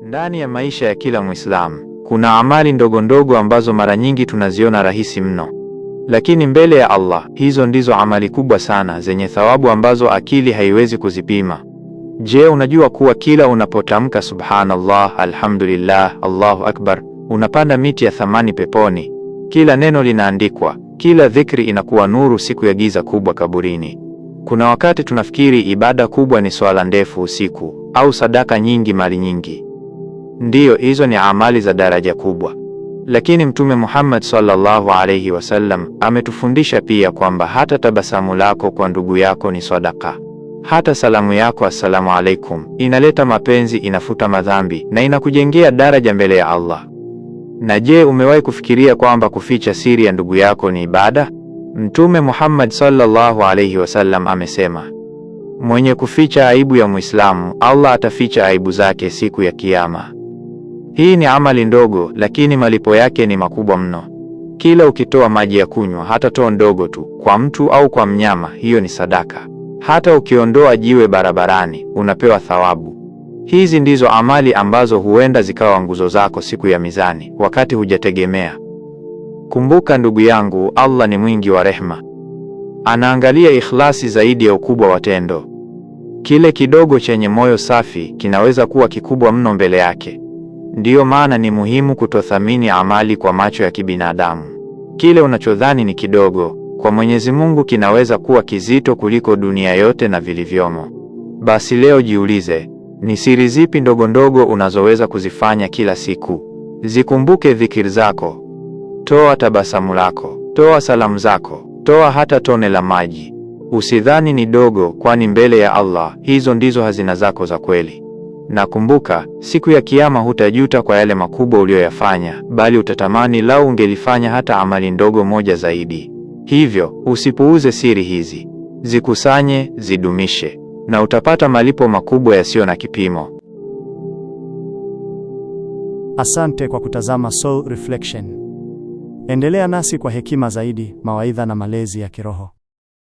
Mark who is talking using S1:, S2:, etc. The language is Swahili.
S1: Ndani ya maisha ya kila Muislamu, kuna amali ndogo ndogo ambazo mara nyingi tunaziona rahisi mno. Lakini mbele ya Allah, hizo ndizo amali kubwa sana zenye thawabu ambazo akili haiwezi kuzipima. Je, unajua kuwa kila unapotamka subhanallah, alhamdulillah, Allahu akbar, unapanda miti ya thamani peponi? Kila neno linaandikwa, kila dhikri inakuwa nuru siku ya giza kubwa kaburini. Kuna wakati tunafikiri ibada kubwa ni swala ndefu usiku au sadaka nyingi mali nyingi. Ndiyo, hizo ni amali za daraja kubwa. Lakini Mtume Muhammad sallallahu alayhi wasallam ametufundisha pia kwamba hata tabasamu lako kwa ndugu yako ni sadaka. Hata salamu yako assalamu alaikum inaleta mapenzi, inafuta madhambi na inakujengea daraja mbele ya Allah. Na je, umewahi kufikiria kwamba kuficha siri ya ndugu yako ni ibada? Mtume Muhammad sallallahu alayhi wasallam amesema, mwenye kuficha aibu ya Muislamu, Allah ataficha aibu zake siku ya Kiyama. Hii ni amali ndogo, lakini malipo yake ni makubwa mno. Kila ukitoa maji ya kunywa, hata tone ndogo tu, kwa mtu au kwa mnyama, hiyo ni sadaka. Hata ukiondoa jiwe barabarani, unapewa thawabu. Hizi ndizo amali ambazo huenda zikawa nguzo zako siku ya mizani, wakati hujategemea. Kumbuka ndugu yangu, Allah ni mwingi wa rehema. Anaangalia ikhlasi zaidi ya ukubwa wa tendo. Kile kidogo chenye moyo safi kinaweza kuwa kikubwa mno mbele yake. Ndiyo maana ni muhimu kutothamini amali kwa macho ya kibinadamu. Kile unachodhani ni kidogo, kwa Mwenyezi Mungu kinaweza kuwa kizito kuliko dunia yote na vilivyomo. Basi leo jiulize, ni siri zipi ndogo ndogo unazoweza kuzifanya kila siku? Zikumbuke dhikiri zako. Toa tabasamu lako, toa salamu zako, toa hata tone la maji. Usidhani ni dogo, kwani mbele ya Allah hizo ndizo hazina zako za kweli. Na kumbuka, siku ya Kiyama hutajuta kwa yale makubwa uliyoyafanya, bali utatamani lau ungelifanya hata amali ndogo moja zaidi. Hivyo, usipuuze siri hizi. Zikusanye, zidumishe, na utapata malipo makubwa yasiyo na kipimo.
S2: Asante kwa kutazama Soul Reflection. Endelea nasi kwa hekima zaidi, mawaidha na malezi ya kiroho.